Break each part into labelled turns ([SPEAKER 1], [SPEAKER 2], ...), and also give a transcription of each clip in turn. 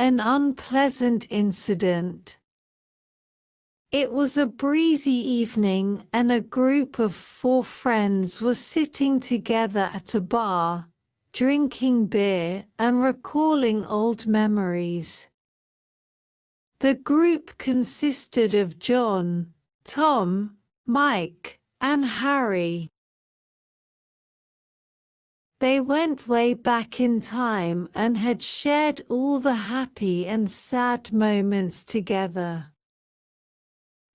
[SPEAKER 1] an unpleasant incident. It was a breezy evening and a group of 4 friends were sitting together at a bar, drinking beer and recalling old memories. The group consisted of John, Tom, Mike, and Harry. They went way back in time and had shared all the happy and sad moments together.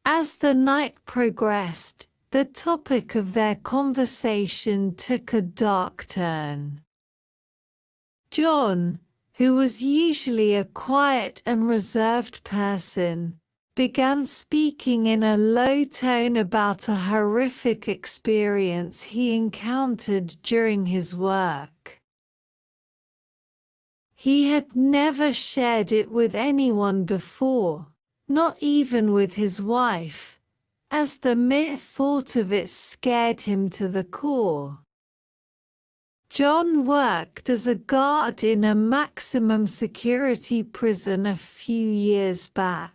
[SPEAKER 1] As the night progressed, the topic of their conversation took a dark turn. John, who was usually a quiet and reserved person, began speaking in a low tone about a horrific experience he encountered during his work. He had never shared it with anyone before, not even with his wife, as the mere thought of it scared him to the core. John worked as a guard in a maximum security prison a few years back.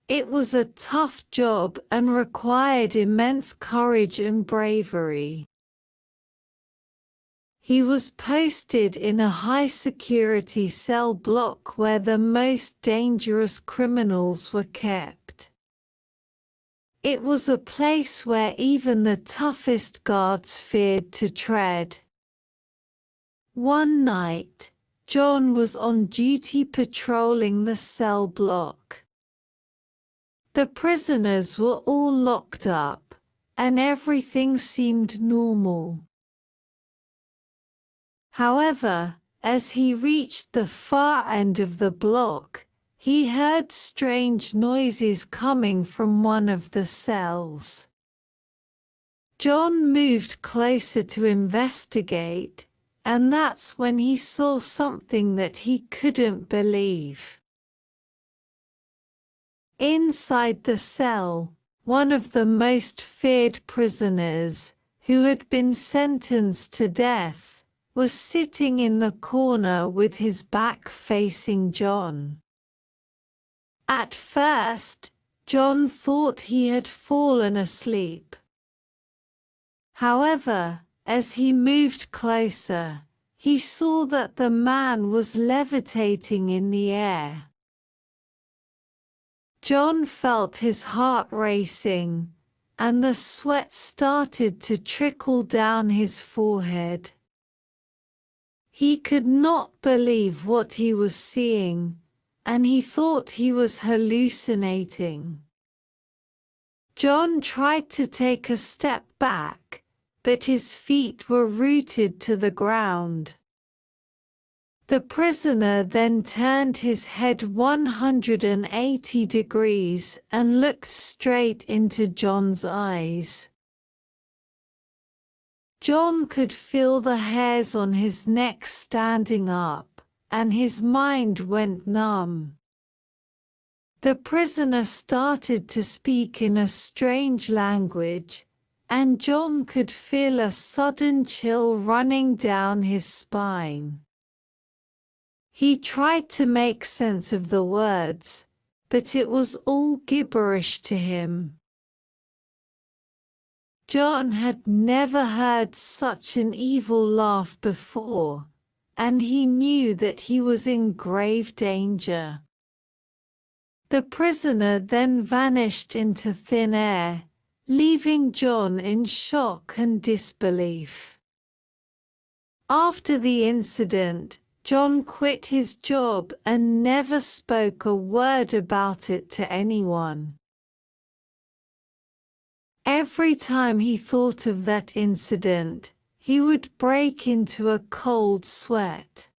[SPEAKER 1] It was a tough job and required immense courage and bravery. He was posted in a high-security cell block where the most dangerous criminals were kept. It was a place where even the toughest guards feared to tread. One night, John was on duty patrolling the cell block. The prisoners were all locked up, and everything seemed normal. However, as he reached the far end of the block, he heard strange noises coming from one of the cells. John moved closer to investigate, and that's when he saw something that he couldn't believe. Inside the cell, one of the most feared prisoners, who had been sentenced to death, was sitting in the corner with his back facing John. At first, John thought he had fallen asleep. However, as he moved closer, he saw that the man was levitating in the air. John felt his heart racing, and the sweat started to trickle down his forehead. He could not believe what he was seeing, and he thought he was hallucinating. John tried to take a step back, but his feet were rooted to the ground. The prisoner then turned his head 180 degrees and looked straight into John's eyes. John could feel the hairs on his neck standing up, and his mind went numb. The prisoner started to speak in a strange language, and John could feel a sudden chill running down his spine. He tried to make sense of the words, but it was all gibberish to him. John had never heard such an evil laugh before, and he knew that he was in grave danger. The prisoner then vanished into thin air, leaving John in shock and disbelief. After the incident, John quit his job and never spoke a word about it to anyone. Every time he thought of that incident, he would break into a cold sweat.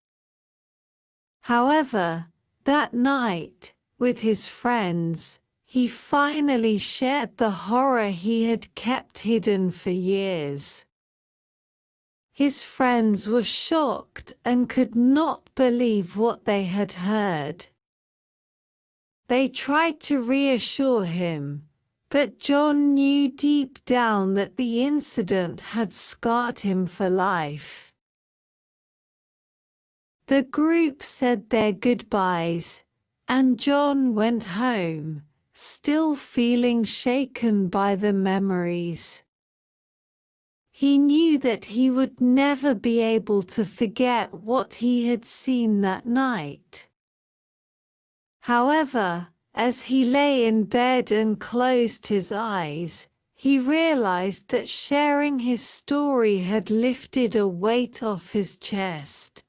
[SPEAKER 1] However, that night, with his friends, he finally shared the horror he had kept hidden for years. His friends were shocked and could not believe what they had heard. They tried to reassure him, but John knew deep down that the incident had scarred him for life. The group said their goodbyes, and John went home, still feeling shaken by the memories. He knew that he would never be able to forget what he had seen that night. However, as he lay in bed and closed his eyes, he realized that sharing his story had lifted a weight off his chest.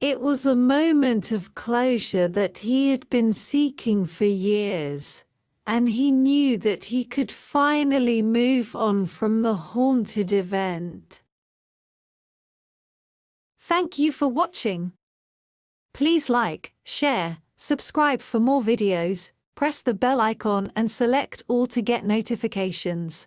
[SPEAKER 1] It was a moment of closure that he had been seeking for years, and he knew that he could finally move on from the haunted event. Thank you for watching. Please like, share, subscribe for more videos, press the bell icon and select all to get notifications.